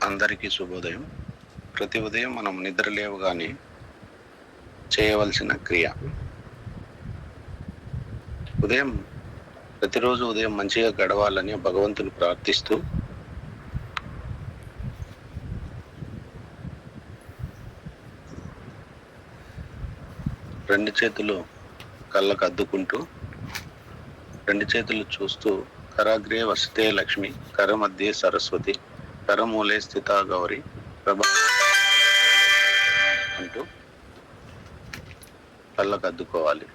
అందరికీ శుభోదయం. ప్రతి ఉదయం మనం నిద్ర లేవగానే చేయవలసిన క్రియ. ప్రతిరోజు ఉదయం మంచిగా గడవాలని భగవంతుని ప్రార్థిస్తూ రెండు చేతులు కళ్ళకు అద్దుకుంటూ, రెండు చేతులు చూస్తూ కరాగ్రే వసతే లక్ష్మి, కర మధ్యే సరస్వతి, కరమూలే స్థిత గౌరి ప్రభా అంటూ కళ్ళకు అద్దుకోవాలి.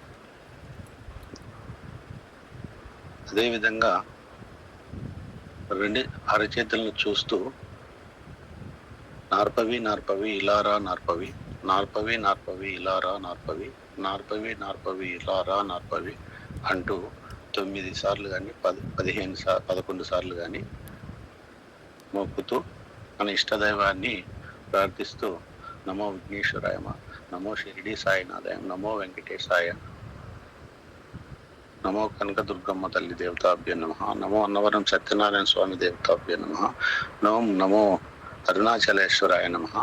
అదేవిధంగా రెండు అరచేతులను చూస్తూ నార్పవి నార్పవి ఇలారా నార్పవి, నార్పవి నార్పవి ఇలారా నార్పవి, నార్పవి నార్పవి ఇలారా నార్పవి అంటూ 9 సార్లు కానీ 11 సార్లు కానీ మొక్కుతూ మన ఇష్టదైవాన్ని ప్రార్థిస్తూ నమో విఘ్నేశ్వరాయ, నమో షిరిడి సాయినాథాయ, నమో వెంకటేశాయ, నమో కనకదుర్గమ్మ తల్లి దేవతాభ్య నమః, నమో అన్నవరం సత్యనారాయణ స్వామి దేవతాభ్య నమః, నమో అరుణాచలేశ్వరాయ నమః,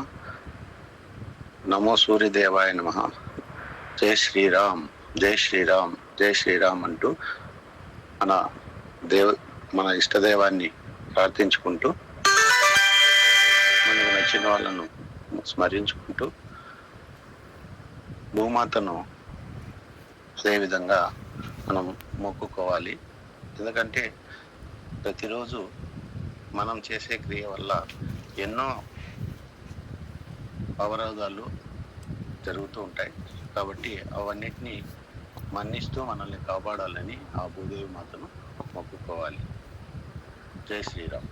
నమో సూర్యదేవాయ నమః, జై శ్రీరామ్, జై శ్రీరామ్, జై శ్రీరామ్ అంటూ మన ఇష్టదైవాన్ని ప్రార్థించుకుంటూ మనకు నచ్చిన వాళ్ళను స్మరించుకుంటూ భూమాతను అదేవిధంగా మనం మొక్కుకోవాలి. ఎందుకంటే ప్రతిరోజు మనం చేసే క్రియ వల్ల ఎన్నో అవరోధాలు జరుగుతూ ఉంటాయి. కాబట్టి అవన్నిటినీ మన్నిస్తూ మనల్ని కాపాడాలని ఆ భూదేవి మాతను మొక్కుకోవాలి. జై శ్రీరామ్.